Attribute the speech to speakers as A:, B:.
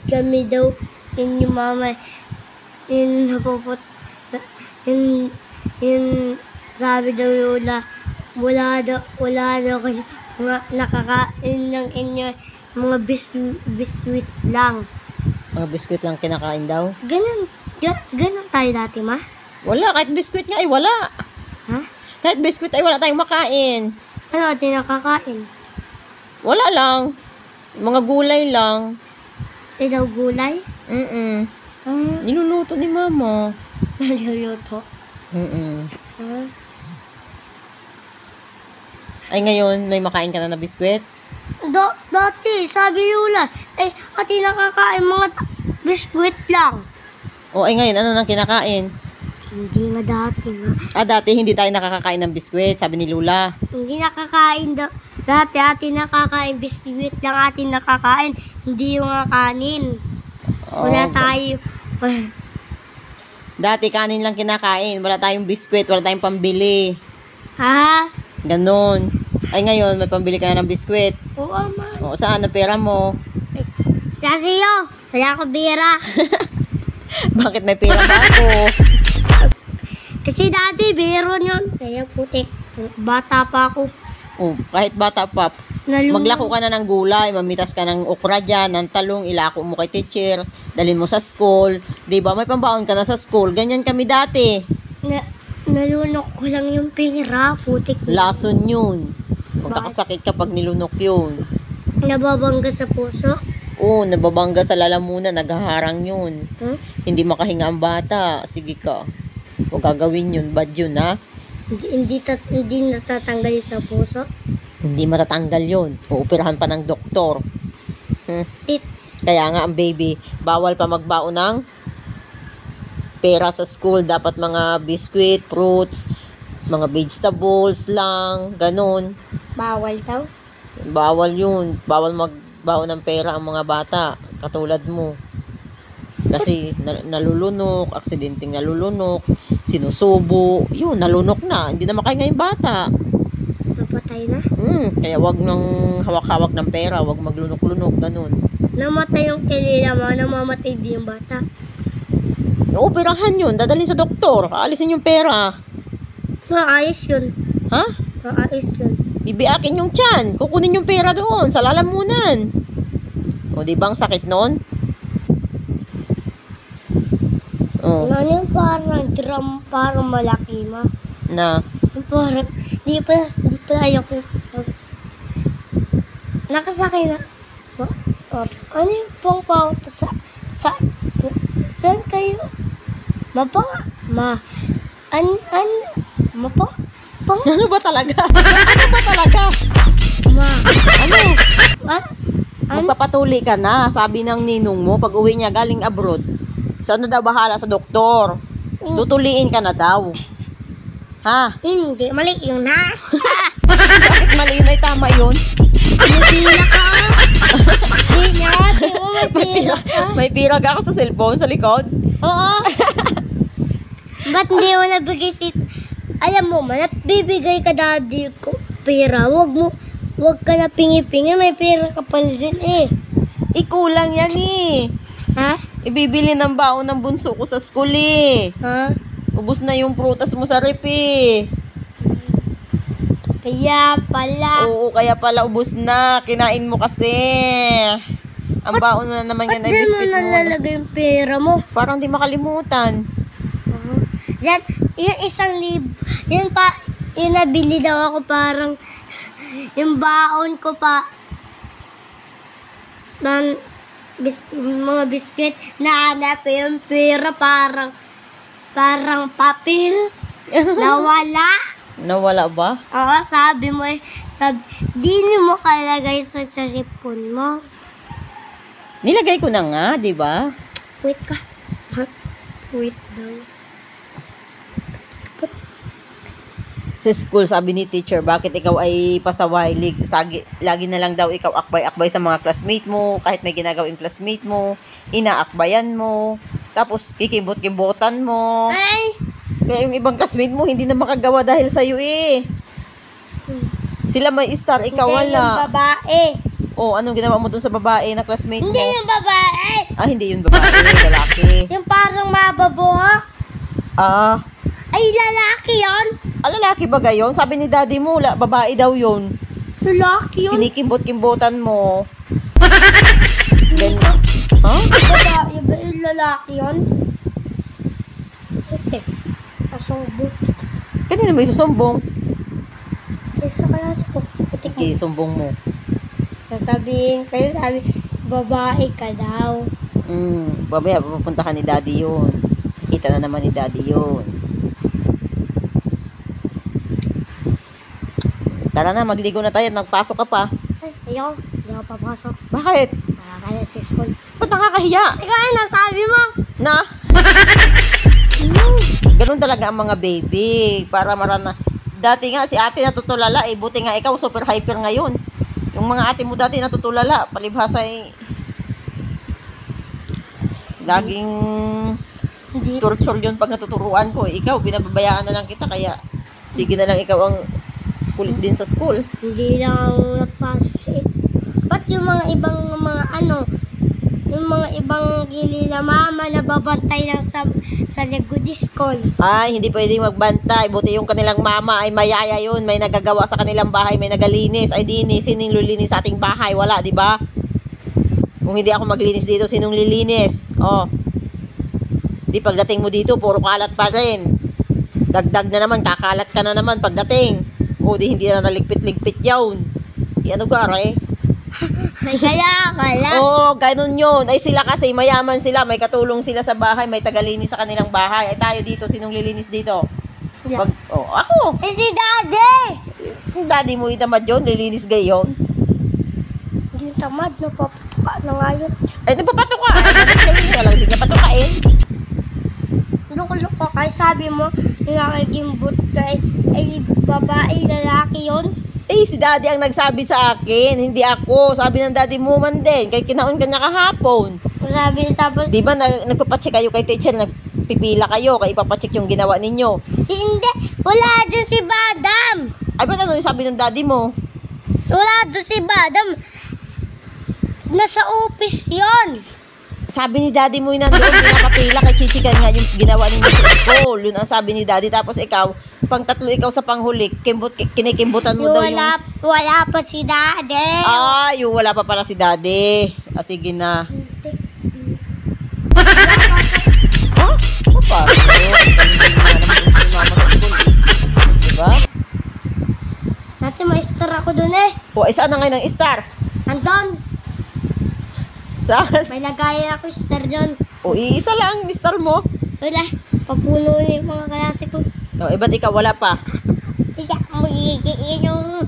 A: kami daw inyong mama. Yun, sabi daw Lola, wala daw kayo mga nakakain ng inyo, mga biskuit lang.
B: Mga biskuit lang kinakain daw?
A: Ganun tayo dati, ma?
B: Wala, kahit biskuit nga ay wala.
A: Ha?
B: Kahit biskuit ay wala tayong makain.
A: Ano natin nakakain?
B: Wala lang. Mga gulay lang.
A: Ay daw gulay?
B: Niluluto ni mama.
A: Naluluto.
B: Ay ngayon, may makain ka na biskuit?
A: Dati, sabi Lola, ati nakakain mga biskuit lang.
B: O ay ngayon, ano nang kinakain?
A: Hindi nga dati nga.
B: Dati hindi tayo nakakakain ng biskuit, sabi ni Lula.
A: Hindi nakakain dati, ati nakakain biskuit lang ati nakakain, hindi yung kanin. Wala tayo.
B: Dati kanin lang kinakain, wala tayong biskuit, wala tayong pambili.
A: Ha?
B: Ganon. Ay ngayon, may pambili ka na ng biskuit.
A: Oo, man.
B: O saan ang pera mo?
A: Sa siyo, wala ko bira.
B: Bakit may pera ba ako?
A: Kasi dati, biro yun. Kaya putik, bata pa ako.
B: O, kahit bata pa, maglako ka na ng gulay, mamitas ka ng okra dyan, ng talong, ilako mo kay teacher, dalhin mo sa school. Diba, may pambaon ka na sa school. Ganyan kami dati.
A: Nalunok ko lang yung pera, putik.
B: Lason yun. Magkakasakit kapag nilunok yun.
A: Nababangga sa puso?
B: Oo, nababangga sa lalamunan, naghaharang yun.
A: Huh?
B: Hindi makahinga ang bata. Sige ka. Huwag gagawin yun. Bad yun, ha?
A: Hindi natatanggal yun sa puso?
B: Hindi matatanggal yun. Uupirahan pa ng doktor. Kaya nga ang baby, bawal pa magbaon ng pera sa school. Dapat mga biscuit, fruits, mga vegetables lang, ganun.
A: Bawal daw?
B: Bawal yun. Bawal magbaon ng pera ang mga bata. Katulad mo. Kasi nalulunok, aksidenteng nalulunok, sinusubo, yun, nalunok na. Hindi na makahinga yung bata.
A: Napatay na?
B: Kaya wag nang hawak-hawak ng pera, wag maglunok-lunok, ganun.
A: Namatay yung kilala mo, namamatay din yung bata.
B: Operahan yun, dadalhin sa doktor, aalisin yung pera.
A: Maayos yun.
B: Ha?
A: Maayos yun.
B: Bibiakin yung tiyan, kukunin yung pera doon, sa lalamunan. O, di ba ang sakit noon? Oh.
A: Ano yung parang drum, parang malaki, ma?
B: Na?
A: Parang, di pa ayoko. Nakasakay na. Ano yung pang saan kayo? Ano
B: Ano ba talaga? Ano ba talaga? Ano? Magpapatuli ka na, sabi ng ninong mo, pag uwi niya galing abroad. Saan na daw bahala sa doktor? Tutuliin ka na daw. Ha?
A: Hindi, mali yun na.
B: Bakit mali yun ay tama yun?
A: Pila ka. Di mo may pila ka.
B: May pirag ako sa cellphone sa likod.
A: Oo. Ba't hindi mo nabigay alam mo man, bibigay ka daddy ko pera. Wag ka na pingi-pingi, may pera ka pa din eh.
B: Ikulang yan eh.
A: Ha?
B: Ibibili ng baon ng bunso ko sa school eh.
A: Ha?
B: Ubus na yung prutas mo sa rep eh.
A: Kaya pala.
B: Oo, kaya pala ubus na. Kinain mo kasi. Ang baon mo na naman yan ay biscuit mo.
A: Ba't di mo nalalagay yung pera mo?
B: Parang di makalimutan.
A: Yan, yung isang yung nabili daw ako parang, yung baon ko pa, mga biscuit, nahanap yung pera parang papel, nawala.
B: Nawala ba?
A: Oo, sabi mo di mo kalagay sa sipon mo.
B: Nilagay ko na nga, di ba?
A: Wait ka. Wait daw.
B: Sa school, sabi ni teacher, bakit ikaw ay pasaway? Lagi na lang daw ikaw akbay-akbay sa mga classmate mo. Kahit may ginagawing classmate mo, inaakbayan mo. Tapos, kikibot-kibotan mo.
A: Ay!
B: Kaya yung ibang classmate mo, hindi na makagawa dahil sa'yo eh. Sila may star, ikaw
A: Hindi,
B: wala.
A: yung babae.
B: Oh, anong ginawa mo dun sa babae na classmate mo?
A: Hindi yung babae.
B: Ah, hindi yun babae, lalaki.
A: Yung parang mababuhok.
B: Ah,
A: Ay, lalaki yon.
B: lalaki ba gayon? Sabi ni daddy mo, babae daw yun.
A: Lalaki yun.
B: Kinikimbot-kimbotan mo. Ganyan. Huh?
A: Babae ba yung lalaki yun? Ate, kasumbong.
B: Kanina may susumbong.
A: Isa ka lang sa putik mo.
B: Okay, sumbong mo.
A: Sasabihin kayo, sabi, babae ka daw.
B: Babaya, pupunta ka ni daddy yun. Kita na naman ni daddy yun. Tara na, magligo na tayo at magpasok ka pa.
A: Ay, ayoko. Hindi ako papasok.
B: Bakit?
A: Nakakaya sa school.
B: Ba't nakakahiya?
A: Ikaw ay nasabi mo.
B: Na? Ganun talaga ang mga baby. Para marana. Dati nga si ate natutulala eh. Buti nga ikaw super hyper ngayon. Yung mga ate mo dati natutulala. Palibhasa eh. Laging
A: Hindi.
B: torture yun pag natuturuan ko. Ikaw, binababayaan na lang kita. Kaya sige na lang ikaw ang kulit din sa school.
A: Hindi lang ako napasok eh. Ba't yung mga ibang yung mga ibang gili na mama na babantay lang sa likod ng school.
B: Ay, hindi pwedeng magbantay. Buti yung kanilang mama ay mayaya yun. May nagagawa sa kanilang bahay. May nagalinis. Ay, dini. Sinong lilinis sa ating bahay? Wala, di ba? Kung hindi ako maglinis dito, sinong lilinis? Oh. Di pagdating mo dito, puro kalat pa rin. Dagdag na naman, kakalat ka na naman pagdating. O, di hindi na naligpit-ligpit yun. Di ano gare?
A: May kaya.
B: Oo, ganun yun. Ay sila kasi, mayaman sila. May katulong sila sa bahay. May tagalinis sa kanilang bahay. Ay tayo dito, sinong lilinis dito?
A: Yeah.
B: Ako.
A: Eh si daddy!
B: Yung daddy mo itamad yun, lilinis gayon.
A: Hindi tamad, napapatuka na nga yun.
B: Ay, napapato ka. Ay, napapato ka lang. Hindi napatukain.
A: Loko-loko kay sabi mo, yung nakikimbot ka ay babae, lalaki yun.
B: Eh, si daddy ang nagsabi sa akin. Hindi ako. Sabi ng daddy mo man din. Kay kinaon ka niya kahapon.
A: Sabi niya tapos,
B: Di ba nagpapacheck kayo kay teacher, nagpipila kayo, kay ipapacheck yung ginawa ninyo.
A: hindi, wala doon si Badam.
B: Ay, ba't ano yung sabi ng daddy mo?
A: Wala doon si Badam. Nasa office yon.
B: Sabi ni daddy mo yun nandoon, pinapapila kay chichikan nga yung ginawa ninyo sa school. Yun ang sabi ni daddy. Tapos ikaw, pang tatlo ikaw sa panghuli, kinikimbutan mo daw yung...
A: Wala pa si daddy.
B: Ay, yung wala pa pala si daddy. Ah, sige na. Ha? Ano pa? Si mama sa school. Diba?
A: Dati may star ako doon eh.
B: O, saan na ngayon ang star?
A: Andon,
B: Saan?
A: may lagayan ako star doon.
B: O, iisa lang ang star mo.
A: Wala, papuno niya yung mga klase ko.
B: O, ba't ikaw wala pa?
A: Iyak mo iigiin yung...